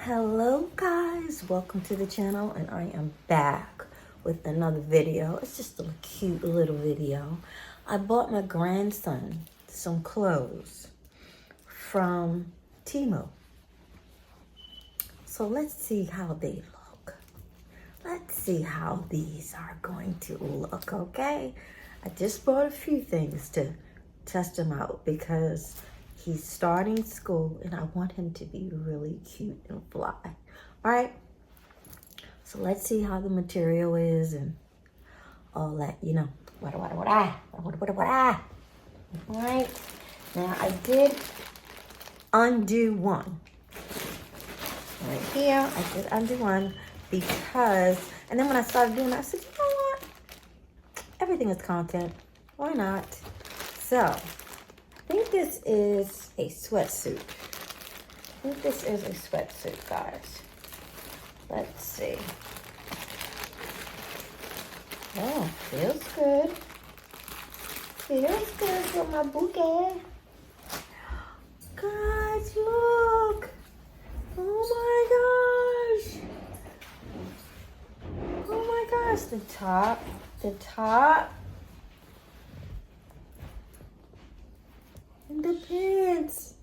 Hello guys, welcome to the channel, and I am back with another video. It's just a cute little video. I bought my grandson some clothes from Temu. So let's see how they look. Let's see how these are going to look, okay? I just bought a few things to test him out because he's starting school and I want him to be really cute and fly. All right, so let's see how the material is and all that, you know. What. All right, now I did undo one. Right here, I did undo one because, and then when I started doing that, I said, you know what? Everything is content. Why not? So, I think this is a sweatsuit. Guys. Let's see. Oh, feels good. Feels good for my bouquet. Guys, look. Oh my gosh. Oh my gosh. The top. And the pants.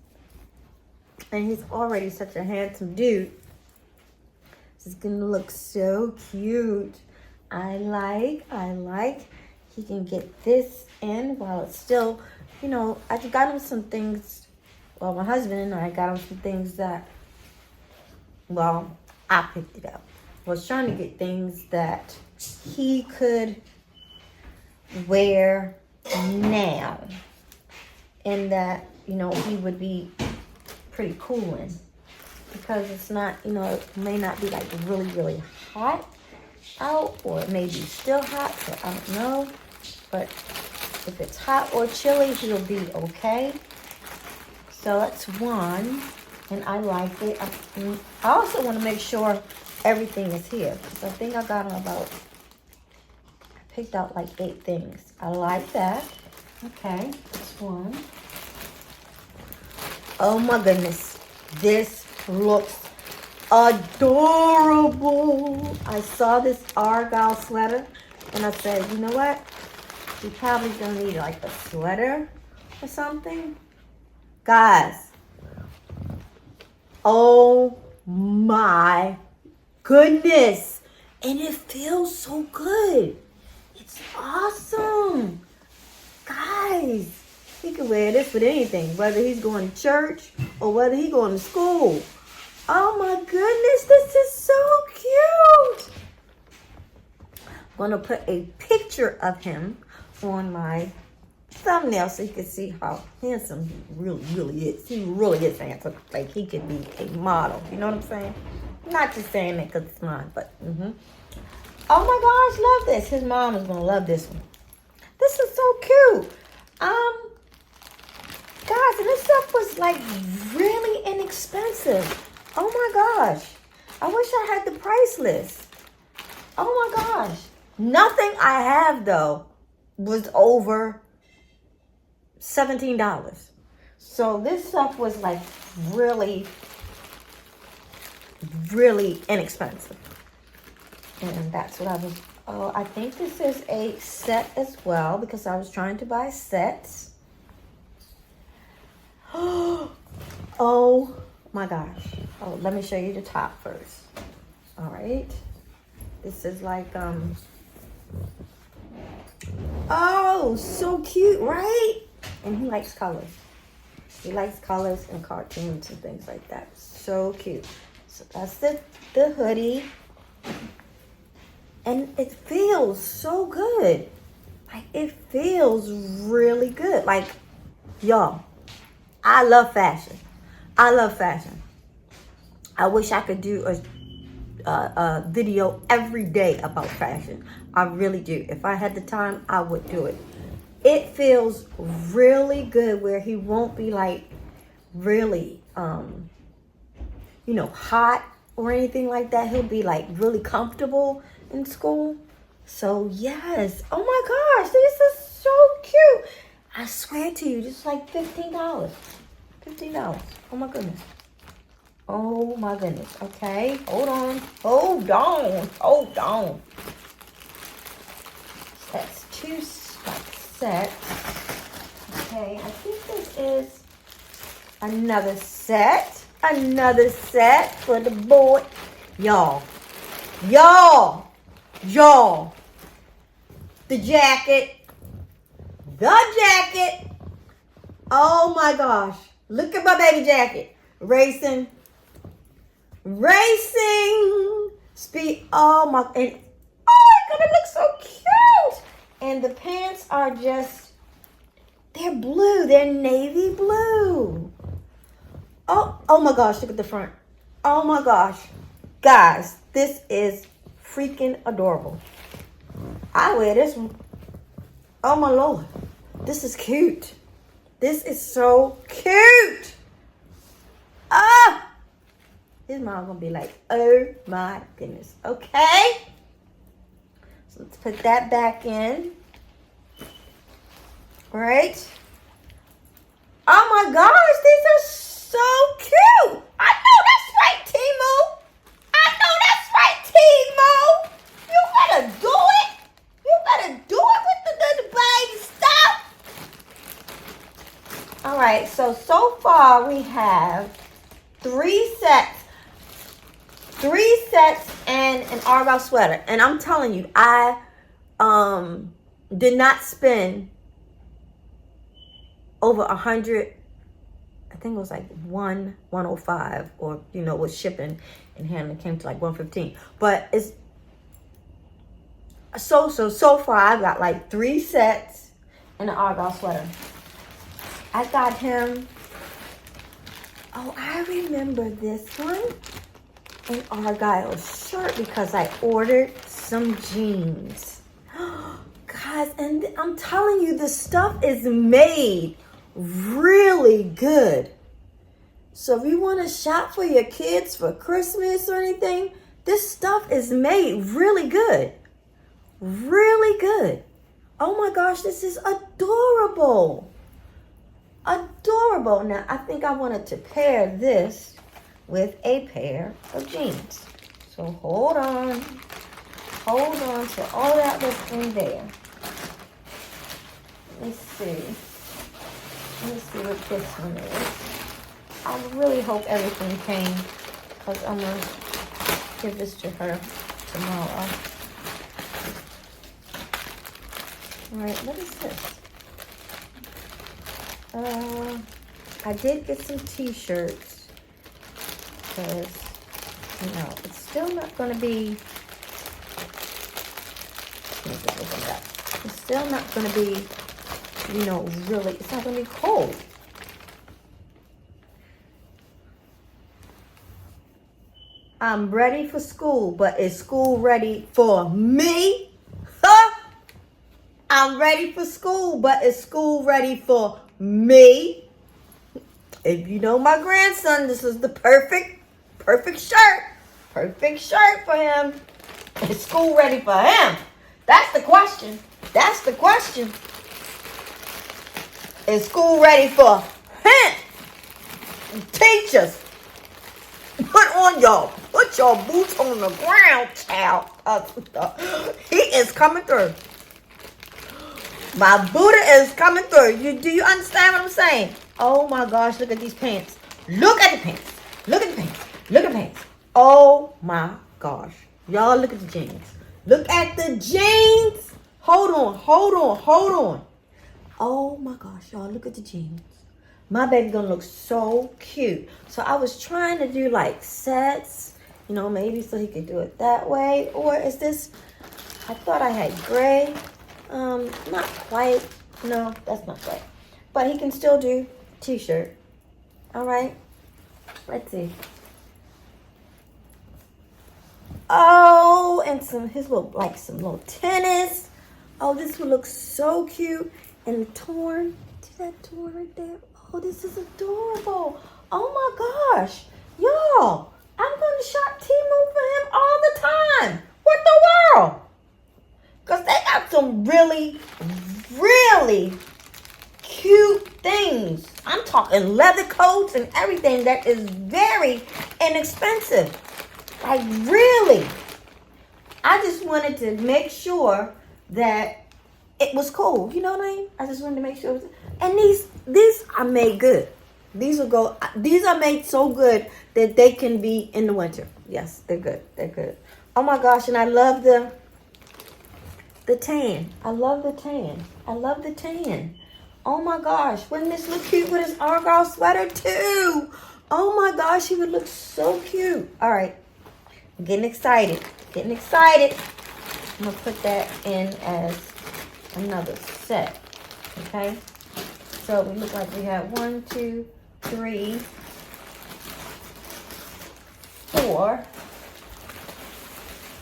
And he's already such a handsome dude. This is gonna look so cute. I like. He can get this in while it's still, you know, I got him some things. Well, my husband and I got him some things that, well, I picked it up. I was trying to get things that he could wear now. And that, you know, he would be pretty cool in. Because it's not, you know, it may not be like really, really hot out. Or it may be still hot, so I don't know. But if it's hot or chilly, he'll be okay. So that's one. And I like it. I also want to make sure everything is here. Because I think I got him I picked out like 8 things. I like that. Okay, that's one. Oh my goodness, this looks adorable. I saw this Argyle sweater and I said, you know what? He probably gonna need like a sweater or something. Guys, oh my goodness. And it feels so good. It's awesome. Guys, he can wear this with anything, whether he's going to church or whether he's going to school. Oh my goodness, this is so cute. I'm going to put a picture of him on my thumbnail so you can see how handsome he really is. He really is handsome. Like he could be a model. You know what I'm saying? Not just saying that because it's mine, but Oh my gosh, love this. His mom is going to love this one. This is so cute. Guys, and this stuff was like really inexpensive. Oh my gosh. I wish I had the price list. Oh my gosh. Nothing I have though was over $17. So this stuff was like really inexpensive. And that's what I was, I think this is a set as well because I was trying to buy sets. Oh my gosh. Oh, let me show you the top first. All right. This is like, oh, so cute, right? And he likes colors. He likes colors and cartoons and things like that. So cute. So that's the hoodie. And it feels so good. Like, it feels really good. Like, y'all, I love fashion. I wish I could do a video every day about fashion. I really do. If I had the time, I would do it. It feels really good where he won't be like really, you know, hot or anything like that. He'll be like really comfortable in school. So yes. Oh my gosh, this is so cute. I swear to you, this is like $15. $15. Oh my goodness. Oh my goodness. Okay. Hold on. Hold on. Hold on. That's two sets. Okay. I think this is another set. Another set for the boy. Y'all. Y'all. Y'all. The jacket. The jacket. Oh my gosh. Look at my baby jacket. Racing. Speed. Oh my. And oh, it's gonna look so cute. And the pants are just, they're blue. They're navy blue. Oh my gosh. Look at the front. Oh my gosh. Guys, this is freaking adorable. I wear this one. Oh my Lord. This is cute. This is so cute. Ah! His mom gonna be like, oh my goodness. Okay. So let's put that back in. All right. Oh my gosh, these are so cute. I know that's right, Temu. I know that's right, Temu. You better do it. You better do it with the baby stuff. All right, so far we have 3 sets. 3 sets and an Argyle sweater. And I'm telling you, I did not spend over 100. I think it was like 105, or with shipping and handling came to like 115. But it's so far I've got like 3 sets and an Argyle sweater. I got him. Oh, I remember this one. An Argyle shirt because I ordered some jeans. Guys, and I'm telling you, the stuff is made really good. So if you want to shop for your kids for Christmas or anything, this stuff is made really good. Really good. Oh my gosh, this is adorable. Adorable. Now, I think I wanted to pair this with a pair of jeans. So hold on. Hold on to all that was in there. Let's see. Let's see what this one is. I really hope everything came, because I'm going to give this to her tomorrow. All right, what is this? I did get some t-shirts. Because, it's still not going to be, it's still not going to be, really, it's not going to be cold. I'm ready for school, but is school ready for me? Huh? I'm ready for school, but is school ready for me? If you know my grandson, this is the perfect shirt. Perfect shirt for him. Is school ready for him? That's the question. That's the question. Is school ready for him? Teachers, put your boots on the ground, child. He is coming through. My Buddha is coming through. Do you understand what I'm saying? Oh my gosh, look at these pants. Look at the pants. Look at the pants. Look at the pants. Oh my gosh. Y'all look at the jeans. Look at the jeans. Hold on. Oh my gosh, y'all look at the jeans. My baby gonna look so cute. So I was trying to do like sets, maybe so he could do it that way. Or is this, I thought I had gray. Not quite. No, that's not right. But he can still do t-shirt. All right. Let's see. Oh, and some little tennis. Oh, this would look so cute. And the torn. See that torn right there? Oh, this is adorable. Oh my gosh. Y'all, I'm going to shop Temu for him all the time. What the world? Because they got some really, really cute things. I'm talking leather coats and everything that is very inexpensive. Like, really. I just wanted to make sure that it was cool. You know what I mean? I just wanted to make sure. And these are made good. These are made so good that they can be in the winter. Yes, they're good. They're good. Oh my gosh, and I love the tan. I love the tan. I love the tan. Oh my gosh, wouldn't this look cute with his Argyle sweater too? Oh my gosh, he would look so cute. All right, I'm getting excited. Getting excited. I'm gonna put that in as another set. Okay, so we look like we have 1, 2, 3, 4.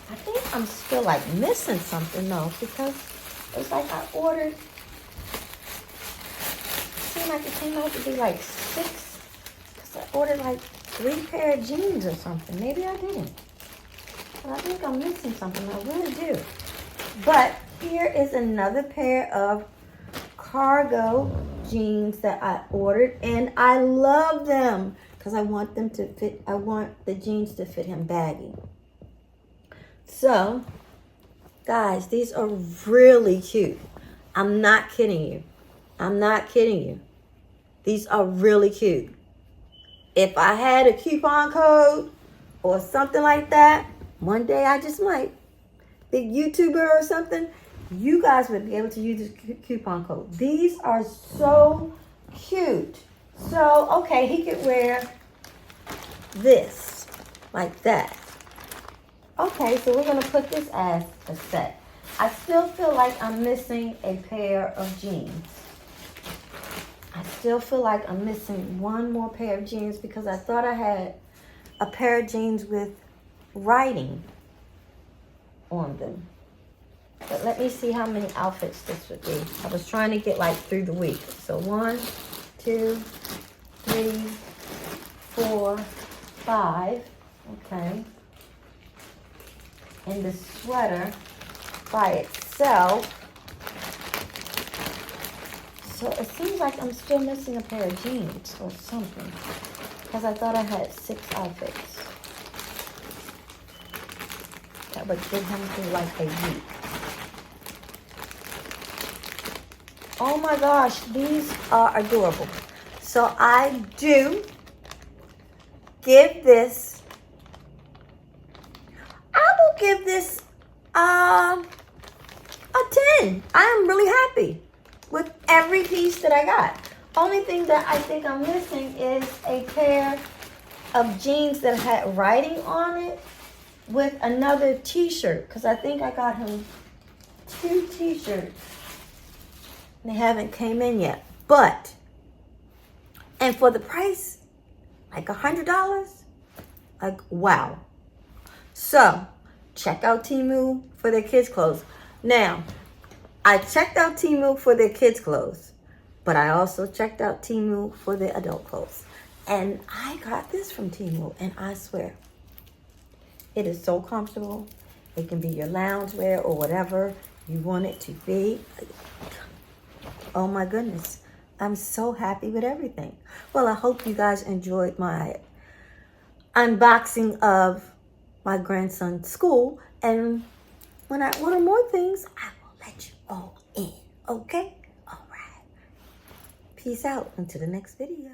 I think I'm still like missing something though, because it's like I ordered. It seemed like it came out to be like 6, because I ordered like 3 pair of jeans or something. Maybe I didn't. But I think I'm missing something. I really do. But here is another pair of cargo jeans that I ordered, and I love them because I want them to fit. I want the jeans to fit him baggy. So, guys, these are really cute. I'm not kidding you. I'm not kidding you. These are really cute. If I had a coupon code or something like that, one day I just might. Big YouTuber or something, you guys would be able to use this coupon code. These are so cute. So, okay, he could wear this like that. Okay, so we're going to put this as a set. I still feel like I'm missing a pair of jeans. I still feel like I'm missing one more pair of jeans because I thought I had a pair of jeans with writing on them. But let me see how many outfits this would be. I was trying to get like through the week. So 1, 2, 3, 4, 5. Okay. And the sweater by itself. So it seems like I'm still missing a pair of jeans or something, because I thought I had 6 outfits. That would give him through like a week. Oh my gosh, these are adorable. So I do give this, I will give this a 10. I am really happy with every piece that I got. Only thing that I think I'm missing is a pair of jeans that had writing on it with another t-shirt, because I think I got him 2 t-shirts. They haven't came in yet. But, and for the price, like $100, like wow. So, check out Temu for their kids' clothes. Now, I checked out Temu for their kids' clothes, but I also checked out Temu for their adult clothes. And I got this from Temu, and I swear, it is so comfortable. It can be your loungewear or whatever you want it to be. Oh my goodness. I'm so happy with everything. Well, I hope you guys enjoyed my unboxing of my grandson's school. And when I order more things, I will let you all in. Okay? All right. Peace out until the next video.